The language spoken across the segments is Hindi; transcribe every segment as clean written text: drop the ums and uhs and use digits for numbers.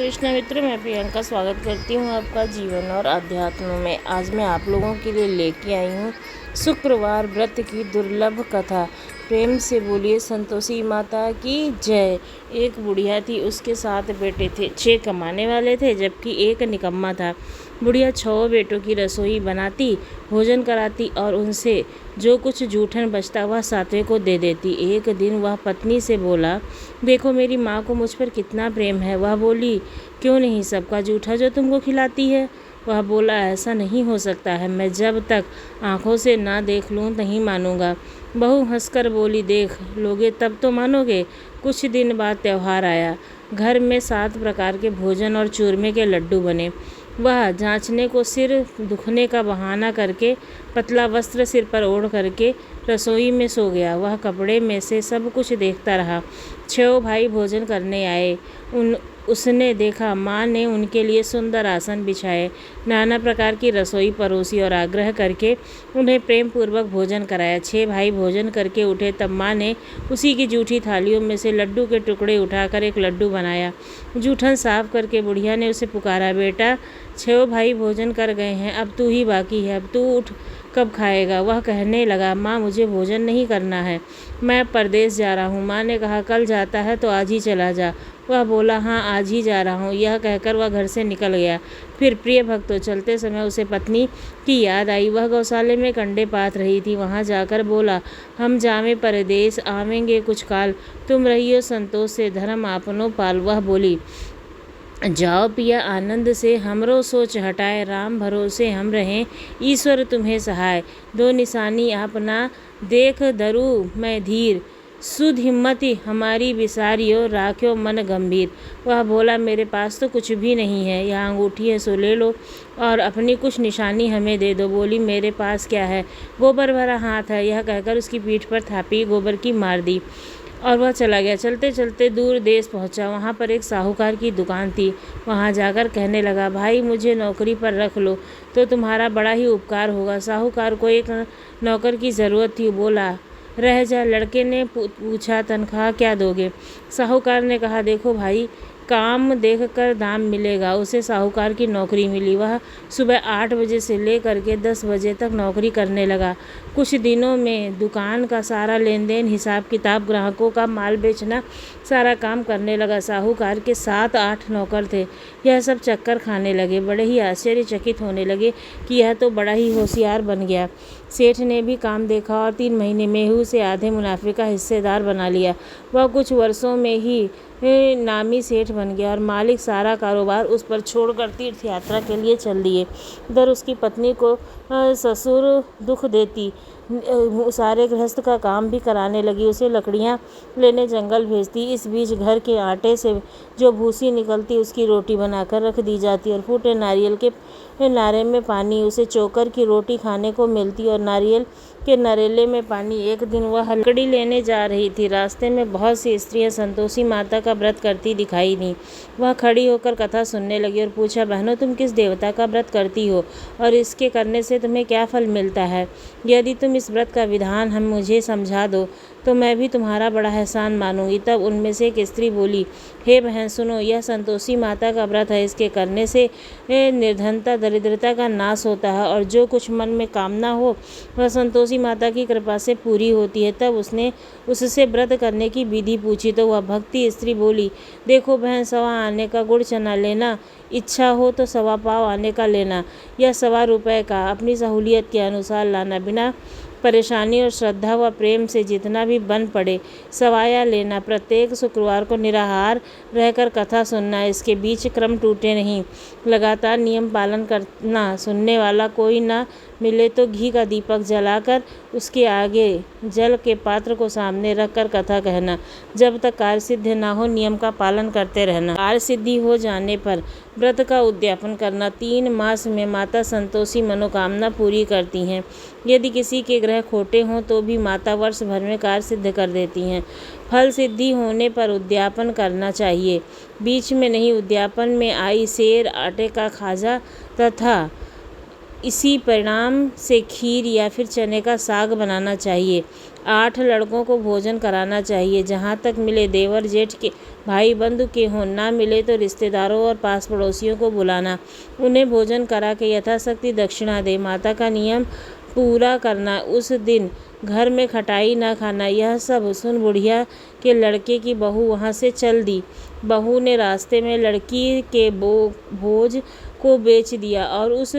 कृष्ण मित्रों, मैं प्रियंका स्वागत करती हूँ आपका जीवन और अध्यात्म में। आज मैं आप लोगों के लिए लेके आई हूँ शुक्रवार व्रत की दुर्लभ कथा। प्रेम से बोलिए संतोषी माता की जय। एक बुढ़िया थी, उसके 7 बेटे थे। 6 कमाने वाले थे जबकि एक निकम्मा था। बुढ़िया 6 बेटों की रसोई बनाती, भोजन कराती और उनसे जो कुछ जूठन बचता वह 7वें को दे देती। एक दिन वह पत्नी से बोला, देखो मेरी माँ को मुझ पर कितना प्रेम है। वह बोली, क्यों नहीं, सबका जूठा जो तुमको खिलाती है। वह बोला, ऐसा नहीं हो सकता है, मैं जब तक आंखों से ना देख लूँ नहीं मानूंगा। बहू हंसकर बोली, देख लोगे तब तो मानोगे। कुछ दिन बाद त्यौहार आया। घर में 7 प्रकार के भोजन और चूरमे के लड्डू बने। वह जांचने को सिर दुखने का बहाना करके पतला वस्त्र सिर पर ओढ़ करके रसोई में सो गया। वह कपड़े में से सब कुछ देखता रहा। 6 भाई भोजन करने आए। उसने देखा माँ ने उनके लिए सुंदर आसन बिछाए, नाना प्रकार की रसोई परोसी और आग्रह करके उन्हें प्रेम पूर्वक भोजन कराया। 6 भाई भोजन करके उठे तब माँ ने उसी की जूठी थालियों में से लड्डू के टुकड़े उठाकर एक लड्डू बनाया। जूठन साफ करके बुढ़िया ने उसे पुकारा, बेटा 6 भाई भोजन कर गए हैं, अब तू ही बाकी है, अब तू उठ, कब खाएगा। वह कहने लगा, माँ मुझे भोजन नहीं करना है, मैं परदेश जा रहा हूँ। माँ ने कहा, कल जाता है तो आज ही चला जा। वह बोला, हाँ आज ही जा रहा हूँ। यह कहकर वह घर से निकल गया। फिर प्रिय भक्तों, चलते समय उसे पत्नी की याद आई। वह गौशाले में कंडे पात रही थी। वहाँ जाकर बोला, हम जावे परदेश, आवेंगे कुछ काल, तुम रहियो संतोष से, धर्म आपनो पाल। वह बोली, जाओ पिया आनंद से, हमरो सोच हटाए, राम भरोसे हम रहें, ईश्वर तुम्हें सहाय। 2 निशानी आपना देख धरू मैं धीर, सुध हिम्मति हमारी विसारियो, राख्यो मन गंभीर। वह बोला, मेरे पास तो कुछ भी नहीं है, यहाँ अंगूठी है सो ले लो और अपनी कुछ निशानी हमें दे दो। बोली, मेरे पास क्या है, गोबर भरा हाथ है। यह कहकर उसकी पीठ पर थापी गोबर की मार दी और वह चला गया। चलते चलते दूर देश पहुंचा। वहां पर एक साहूकार की दुकान थी। वहां जाकर कहने लगा, भाई मुझे नौकरी पर रख लो तो तुम्हारा बड़ा ही उपकार होगा। साहूकार को एक नौकर की ज़रूरत थी। बोला, रह जा। लड़के ने पूछा, तनख्वाह क्या दोगे। साहूकार ने कहा, देखो भाई, काम देखकर दाम मिलेगा। उसे साहूकार की नौकरी मिली। वह सुबह 8 बजे से लेकर के 10 बजे तक नौकरी करने लगा। कुछ दिनों में दुकान का सारा लेन देन, हिसाब किताब, ग्राहकों का माल बेचना, सारा काम करने लगा। साहूकार के 7-8 नौकर थे। यह सब चक्कर खाने लगे, बड़े ही आश्चर्यचकित होने लगे कि यह तो बड़ा ही होशियार बन गया। सेठ ने भी काम देखा और 3 महीने में ही उसे आधे मुनाफे का हिस्सेदार बना लिया। वह कुछ वर्षों में ही नामी सेठ बन गया और मालिक सारा कारोबार उस पर छोड़कर तीर्थ यात्रा के लिए चल दिए। इधर उसकी पत्नी को ससुर दुख देती, सारे गृहस्थ का काम भी कराने लगी। उसे लकड़ियाँ लेने जंगल भेजती। इस बीच घर के आटे से जो भूसी निकलती उसकी रोटी बनाकर रख दी जाती और फूटे नारियल के नारे में पानी उसे चोकर की रोटी खाने को मिलती और नारियल के नरेले में पानी। एक दिन वह लकड़ी लेने जा रही थी। रास्ते में बहुत सी स्त्रियां संतोषी माता का व्रत करती दिखाई दी। वह खड़ी होकर कथा सुनने लगी और पूछा, बहनों तुम किस देवता का व्रत करती हो और इसके करने से तुम्हें क्या फल मिलता है। यदि तुम इस व्रत का विधान हम मुझे समझा दो तो मैं भी तुम्हारा बड़ा एहसान मानूंगी। तब उनमें से एक स्त्री बोली, हे बहन सुनो, यह संतोषी माता का व्रत है। इसके करने से निर्धनता दरिद्रता का नाश होता है और जो कुछ मन में कामना हो वह संतोषी माता की कृपा से पूरी होती है। तब उसने उससे व्रत करने की विधि पूछी तो वह भक्ति स्त्री बोली, देखो बहन, 1.25 आने का गुड़ चना लेना, इच्छा हो तो 1.25 पाव आने का लेना या 1.25 रुपये का अपनी सहूलियत के अनुसार लाना। बिना परेशानी और श्रद्धा व प्रेम से जितना भी बन पड़े सवाया लेना। प्रत्येक शुक्रवार को निराहार रहकर कथा सुनना, इसके बीच क्रम टूटे नहीं। लगातार नियम पालन करना। सुनने वाला कोई ना मिले तो घी का दीपक जलाकर उसके आगे जल के पात्र को सामने रखकर कथा कहना। जब तक कार्य सिद्ध ना हो नियम का पालन करते रहना। कार्य सिद्धि हो जाने पर व्रत का उद्यापन करना। 3 मास में माता संतोषी मनोकामना पूरी करती हैं। यदि किसी के ग्रह खोटे हों तो भी माता वर्ष भर में कार्य सिद्ध कर देती हैं। फल सिद्धि होने पर उद्यापन करना चाहिए, बीच में नहीं। उद्यापन में आई सेर, आटे का खाजा तथा इसी परिणाम से खीर या फिर चने का साग बनाना चाहिए। 8 लड़कों को भोजन कराना चाहिए। जहाँ तक मिले देवर जेठ के भाई बंधु के हों, ना मिले तो रिश्तेदारों और पास पड़ोसियों को बुलाना। उन्हें भोजन करा के यथाशक्ति दक्षिणा दे। माता का नियम पूरा करना। उस दिन घर में खटाई ना खाना। यह सब सुन बुढ़िया के लड़के की बहू वहाँ से चल दी। बहू ने रास्ते में लड़की के भोज को बेच दिया और उस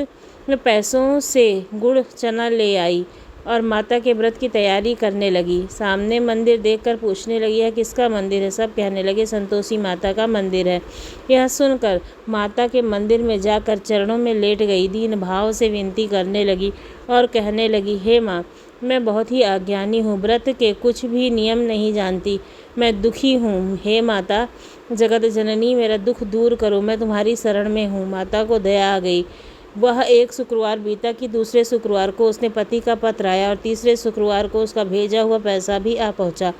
पैसों से गुड़ चना ले आई और माता के व्रत की तैयारी करने लगी। सामने मंदिर देखकर पूछने लगी, यह किसका मंदिर है? सब कहने लगे, संतोषी माता का मंदिर है। यह सुनकर माता के मंदिर में जाकर चरणों में लेट गई। दीन भाव से विनती करने लगी और कहने लगी, हे माँ, मैं बहुत ही अज्ञानी हूँ, व्रत के कुछ भी नियम नहीं जानती, मैं दुखी हूँ। हे माता जगत जननी, मेरा दुख दूर करो, मैं तुम्हारी शरण में हूँ। माता को दया आ गई। वह एक शुक्रवार बीता कि दूसरे शुक्रवार को उसने पति का पत्र आया और तीसरे शुक्रवार को उसका भेजा हुआ पैसा भी आ पहुंचा।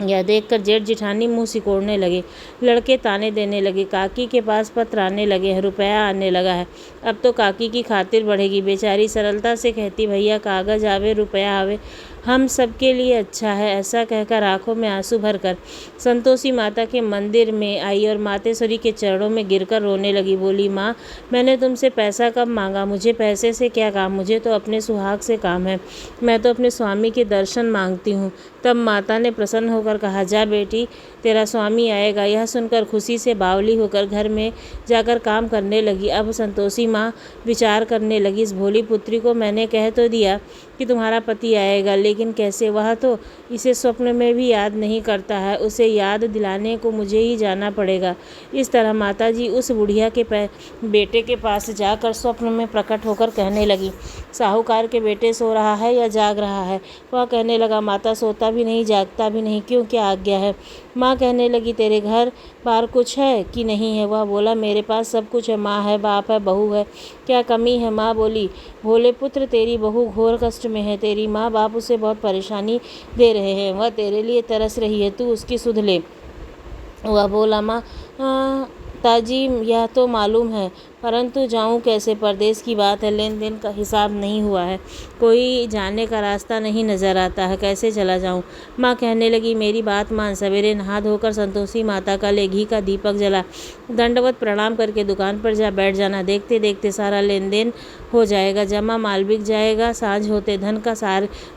यह देखकर जेठ जिठानी मुंह सिकोड़ने लगे। लड़के ताने देने लगे। काकी के पास पत्र आने लगे हैं, रुपया आने लगा है, अब तो काकी की खातिर बढ़ेगी। बेचारी सरलता से कहती, भैया कागज आवे रुपया आवे, हम सबके लिए अच्छा है। ऐसा कहकर आंखों में आंसू भरकर संतोषी माता के मंदिर में आई और मातेश्वरी के चरणों में गिरकर रोने लगी। बोली, माँ, मैंने तुमसे पैसा कब मांगा? मुझे पैसे से क्या काम, मुझे तो अपने सुहाग से काम है। मैं तो अपने स्वामी के दर्शन मांगती हूँ। तब माता ने प्रसन्न होकर कहा, जा बेटी, तेरा स्वामी आएगा। यह सुनकर खुशी से बावली होकर घर में जाकर काम करने लगी। अब संतोषी माँ विचार करने लगी, इस भोली पुत्री को मैंने कह तो दिया कि तुम्हारा पति आएगा, लेकिन कैसे? वह तो इसे स्वप्न में भी याद नहीं करता है, उसे याद दिलाने को मुझे ही जाना पड़ेगा। इस तरह माताजी उस बुढ़िया के बेटे के पास जाकर स्वप्न में प्रकट होकर कहने लगी, साहूकार के बेटे सो रहा है या जाग रहा है? वह कहने लगा, माता सोता भी नहीं जागता भी नहीं, क्यों, क्या आज्ञा है? माँ कहने लगी, तेरे घर बार कुछ है कि नहीं है? वह बोला, मेरे पास सब कुछ है, माँ है, बाप है, बहू है, क्या कमी है? माँ बोली, भोले पुत्र, तेरी बहू घोर कष्ट में है, तेरी माँ बाप उसे बहुत परेशानी दे रहे हैं, वह तेरे लिए तरस रही है, तू उसकी सुध ले। वह बोला, माँ ताजी यह तो मालूम है, परंतु जाऊं कैसे? परदेश की बात है, लेन देन का हिसाब नहीं हुआ है, कोई जाने का रास्ता नहीं नज़र आता है, कैसे चला जाऊं? माँ कहने लगी, मेरी बात मान, सवेरे नहा धोकर संतोषी माता का ले घी का दीपक जला, दंडवत प्रणाम करके दुकान पर जा बैठ जाना। देखते देखते सारा लेन देन हो जाएगा, जमा माल बिक जाएगा, साँझ होते धन का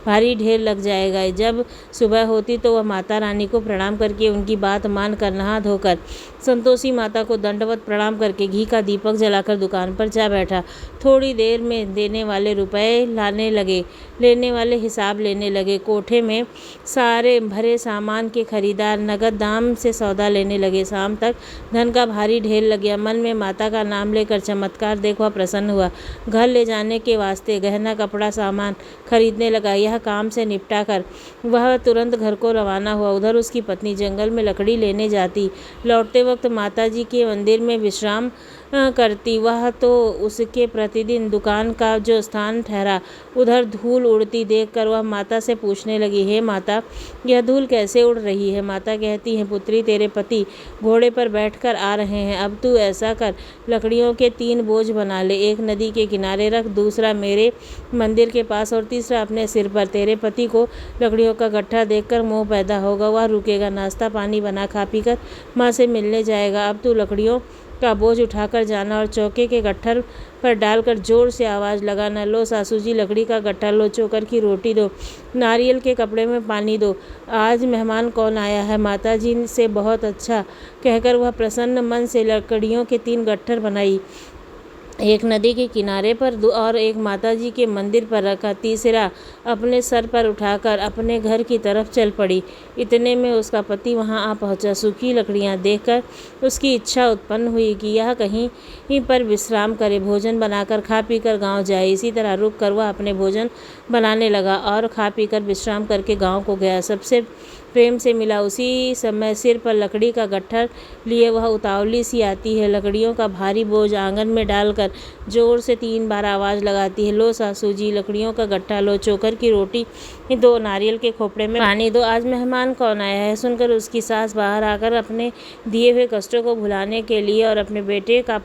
भारी ढेर लग जाएगा। जब सुबह होती तो वह माता रानी को प्रणाम करके उनकी बात मान कर नहा धोकर संतोषी माता को दंडवत प्रणाम करके घी का दीपक जलाकर दुकान पर जा बैठा। थोड़ी देर में देने वाले रुपए लाने लगे, लेने वाले हिसाब लेने लगे। कोठे में सारे भरे सामान के खरीदार नगद दाम से सौदा लेने लगे। शाम तक धन का भारी ढेर लग गया। मन में माता का नाम लेकर चमत्कार देख वह प्रसन्न हुआ। घर ले जाने के वास्ते गहना कपड़ा सामान खरीदने लगा। यह काम से निपटा कर वह तुरंत घर को रवाना हुआ। उधर उसकी पत्नी जंगल में लकड़ी लेने जाती। लौटते वक्त माता जी के मंदिर में विश्राम करती। वह तो उसके प्रतिदिन दुकान का जो स्थान ठहरा, उधर धूल उड़ती देखकर वह माता से पूछने लगी, हे माता, यह धूल कैसे उड़ रही है? माता कहती है, पुत्री, तेरे पति घोड़े पर बैठकर आ रहे हैं। अब तू ऐसा कर, लकड़ियों के 3 बोझ बना ले, एक नदी के किनारे रख, दूसरा मेरे मंदिर के पास और तीसरा अपने सिर पर। तेरे पति को लकड़ियों का गट्ठा देखकर मोह पैदा होगा, वह रुकेगा, नाश्ता पानी बना खा पी कर माँ से मिलने जाएगा। अब तू लकड़ियों का बोझ उठाकर जाना और चौके के गट्ठर पर डालकर जोर से आवाज़ लगाना, लो सासू जी, लकड़ी का गट्ठा लो, चोकर की रोटी दो, नारियल के कपड़े में पानी दो, आज मेहमान कौन आया है? माता जी से बहुत अच्छा कहकर वह प्रसन्न मन से लकड़ियों के 3 गट्ठर बनाई, एक नदी के किनारे पर और एक माताजी के मंदिर पर रखा, तीसरा अपने सर पर उठाकर अपने घर की तरफ चल पड़ी। इतने में उसका पति वहां आ पहुंचा। सूखी लकड़ियां देखकर उसकी इच्छा उत्पन्न हुई कि यह कहीं पर विश्राम करे, भोजन बनाकर खा पीकर गांव जाए। इसी तरह रुक कर वह अपने भोजन बनाने लगा और खा पीकर विश्राम करके गाँव को गया। सबसे प्रेम से मिला। उसी समय सिर पर लकड़ी का गट्ठर लिए वह उतावली सी आती है। लकड़ियों का भारी बोझ आंगन में डालकर कर जोर से 3 बार आवाज़ लगाती है, लो सासू जी लकड़ियों का गट्ठा लो, चोकर की रोटी 2, नारियल के खोपड़े में पानी दो, आज मेहमान कौन आया है। सुनकर उसकी सास बाहर आकर अपने दिए हुए कष्टों को भुलाने के लिए और अपने बेटे का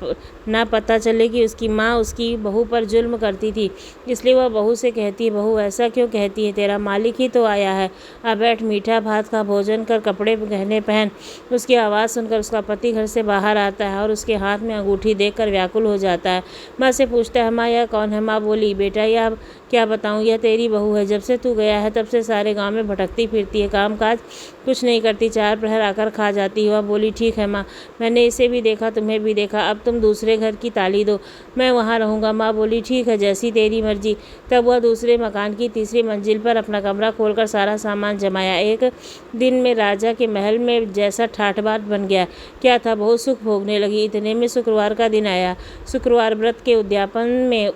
ना पता चले कि उसकी माँ उसकी बहू पर जुल्म करती थी, इसलिए वह बहू से कहती है, बहू ऐसा क्यों कहती है, तेरा मालिक ही तो आया है, अब बैठ, मीठा भात खा, भोजन कर, कपड़े गहने पहन। उसकी आवाज़ सुनकर उसका पति घर से बाहर आता है और उसके हाथ में अंगूठी देखकर व्याकुल हो जाता है। माँ से पूछता है, माँ यह कौन है। माँ बोली, बेटा यह क्या बताऊँ, यह तेरी बहू है, जब से तू गया है तब से सारे गांव में भटकती फिरती है, काम काज कुछ नहीं करती, 4 प्रहर आकर खा जाती है। वह बोली, ठीक है माँ, मैंने इसे भी देखा, तुम्हें भी देखा, अब तुम दूसरे घर की ताली दो, मैं वहाँ रहूँगा। माँ बोली, ठीक है, जैसी तेरी मर्जी। तब वह दूसरे मकान की तीसरी मंजिल पर अपना कमरा खोलकर सारा सामान जमाया। एक दिन में राजा के महल में जैसा ठाठ बाट बन गया। क्या था, बहुत सुख भोगने लगी। इतने में शुक्रवार का दिन आया। शुक्रवार व्रत के उद्यापन में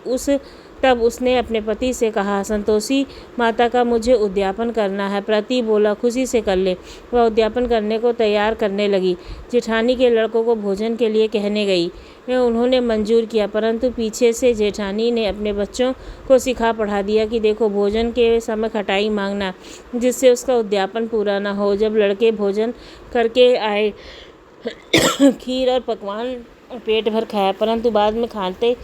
तब उसने अपने पति से कहा, संतोषी माता का मुझे उद्यापन करना है। पति बोला, खुशी से कर ले। वह उद्यापन करने को तैयार करने लगी। जेठानी के लड़कों को भोजन के लिए कहने गई। उन्होंने मंजूर किया, परंतु पीछे से जेठानी ने अपने बच्चों को सिखा पढ़ा दिया कि देखो, भोजन के समय खटाई मांगना, जिससे उसका उद्यापन पूरा ना हो। जब लड़के भोजन करके आए खीर और पकवान पेट भर खाया, परंतु बाद में खाते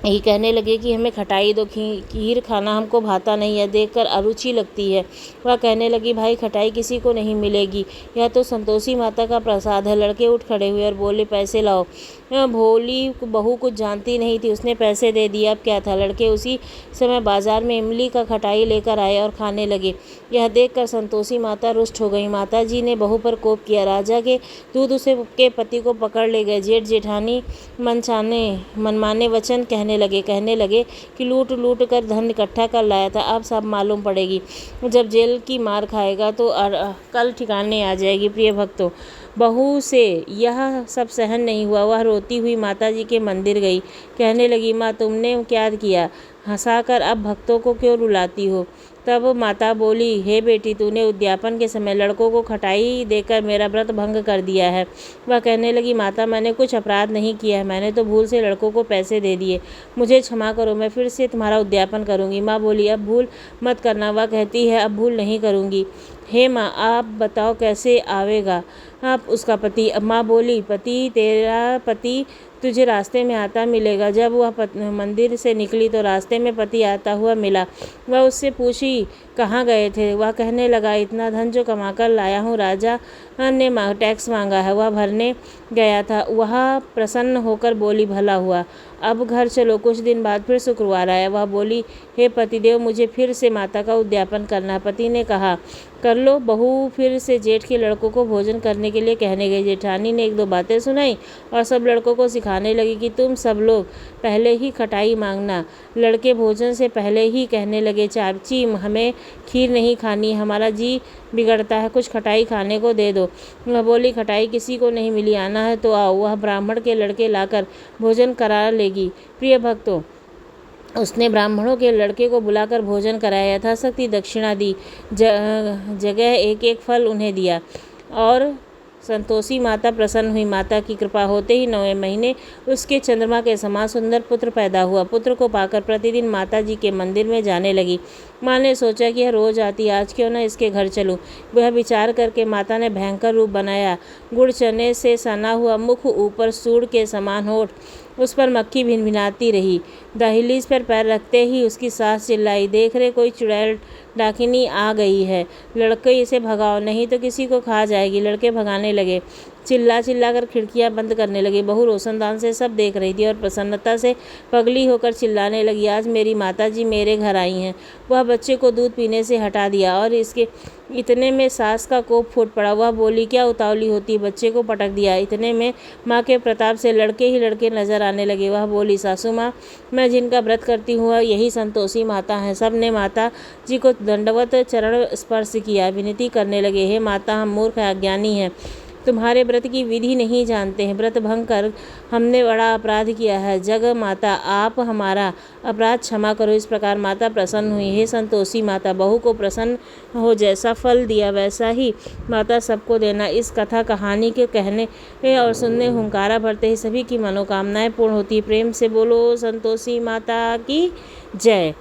यही कहने लगे कि हमें खटाई दो, खीर खाना हमको भाता नहीं है, देखकर अरुचि लगती है। वह कहने लगी, भाई खटाई किसी को नहीं मिलेगी, यह तो संतोषी माता का प्रसाद है। लड़के उठ खड़े हुए और बोले, पैसे लाओ। भोली बहू कुछ जानती नहीं थी, उसने पैसे दे दिए। अब क्या था, लड़के उसी समय बाजार में इमली का खटाई लेकर आए और खाने लगे। यह देखकर संतोषी माता रुष्ट हो गई। माता जी ने बहू पर कोप किया। राजा के दूध उसे के पति को पकड़ ले गए। जेठ जेठानी मनमाने वचन कहने लगे कि लूट लूट कर धन इकट्ठा कर लाया था, अब सब मालूम पड़ेगी, जब जेल की मार खाएगा तो कल ठिकाने आ जाएगी। प्रिय भक्तों, बहू से यह सब सहन नहीं हुआ। वह रोती हुई माता जी के मंदिर गई। कहने लगी, माँ तुमने क्या किया, हंसाकर अब भक्तों को क्यों रुलाती हो। तब माता बोली, हे बेटी, तूने उद्यापन के समय लड़कों को खटाई देकर मेरा व्रत भंग कर दिया है। वह कहने लगी, माता मैंने कुछ अपराध नहीं किया है, मैंने तो भूल से लड़कों को पैसे दे दिए, मुझे क्षमा करो, मैं फिर से तुम्हारा उद्यापन करूंगी। माँ बोली, अब भूल मत करना। वह कहती है, अब भूल नहीं करूंगी। हे माँ, आप बताओ कैसे आवेगा आप उसका पति। माँ बोली, तेरा पति तुझे रास्ते में आता मिलेगा। जब वह मंदिर से निकली तो रास्ते में पति आता हुआ मिला। वह उससे पूछी, कहाँ गए थे। वह कहने लगा, इतना धन जो कमा कर लाया हूँ, राजा ने टैक्स मांगा है, वह भरने गया था। वह प्रसन्न होकर बोली, भला हुआ, अब घर चलो। कुछ दिन बाद फिर शुक्रवार आया। वह बोली, हे पतिदेव, मुझे फिर से माता का उद्यापन करना है। पति ने कहा, कर लो। बहू फिर से जेठ के लड़कों को भोजन करने के लिए कहने गई। जेठानी ने 1-2 बातें सुनाई और सब लड़कों को सिखाने लगी कि तुम सब लोग पहले ही खटाई मांगना। लड़के भोजन से पहले ही कहने लगे, चाची हमें खीर नहीं खानी, हमारा जी बिगड़ता है, कुछ खटाई खाने को दे दो। वह बोली, खटाई किसी को नहीं मिली, आना है तो आओ। वह ब्राह्मण के लड़के लाकर भोजन करा लेगी। प्रिय भक्तों, उसने ब्राह्मणों के लड़के को बुलाकर भोजन कराया, यथाशक्ति दक्षिणा दी, जगह एक एक फल उन्हें दिया और संतोषी माता प्रसन्न हुई। माता की कृपा होते ही 9वें महीने उसके चंद्रमा के समान सुंदर पुत्र पैदा हुआ। पुत्र को पाकर प्रतिदिन माता जी के मंदिर में जाने लगी। माँ ने सोचा कि यह रोज आती, आज क्यों न इसके घर चलूं। वह विचार करके माता ने भयंकर रूप बनाया। गुड़ चने से सना हुआ मुख, ऊपर सूंड के समान होठ, उस पर मक्खी भिनभिनाती रही। दहलीज पर पैर रखते ही उसकी सास चिल्लाई, देख रहे, कोई चुड़ैल डाकिनी आ गई है, लड़के इसे भगाओ, नहीं तो किसी को खा जाएगी। लड़के भगाने लगे, चिल्ला कर खिड़कियां बंद करने लगे। बहू रोशनदान से सब देख रही थी और प्रसन्नता से पगली होकर चिल्लाने लगी, आज मेरी माता जी मेरे घर आई हैं। वह बच्चे को दूध पीने से हटा दिया और इसके इतने में सास का कोप फूट पड़ा। वह बोली, क्या उतावली होती, बच्चे को पटक दिया। इतने में माँ के प्रताप से लड़के ही लड़के नजर आने लगे। वह बोली, सासू माँ, मैं जिनका व्रत करती हूँ यही संतोषी माता हैं। सब ने माता जी को दंडवत चरण स्पर्श किया, विनती करने लगे, हे माता, हम मूर्ख अज्ञानी हैं, तुम्हारे व्रत की विधि नहीं जानते हैं। व्रत भंग कर हमने बड़ा अपराध किया है। जग माता, आप हमारा अपराध क्षमा करो। इस प्रकार माता प्रसन्न हुई। हे संतोषी माता, बहू को प्रसन्न हो जैसा फल दिया वैसा ही माता सबको देना। इस कथा कहानी के कहने और सुनने हुंकारा भरते ही सभी की मनोकामनाएं पूर्ण होती। प्रेम से बोलो संतोषी माता की जय।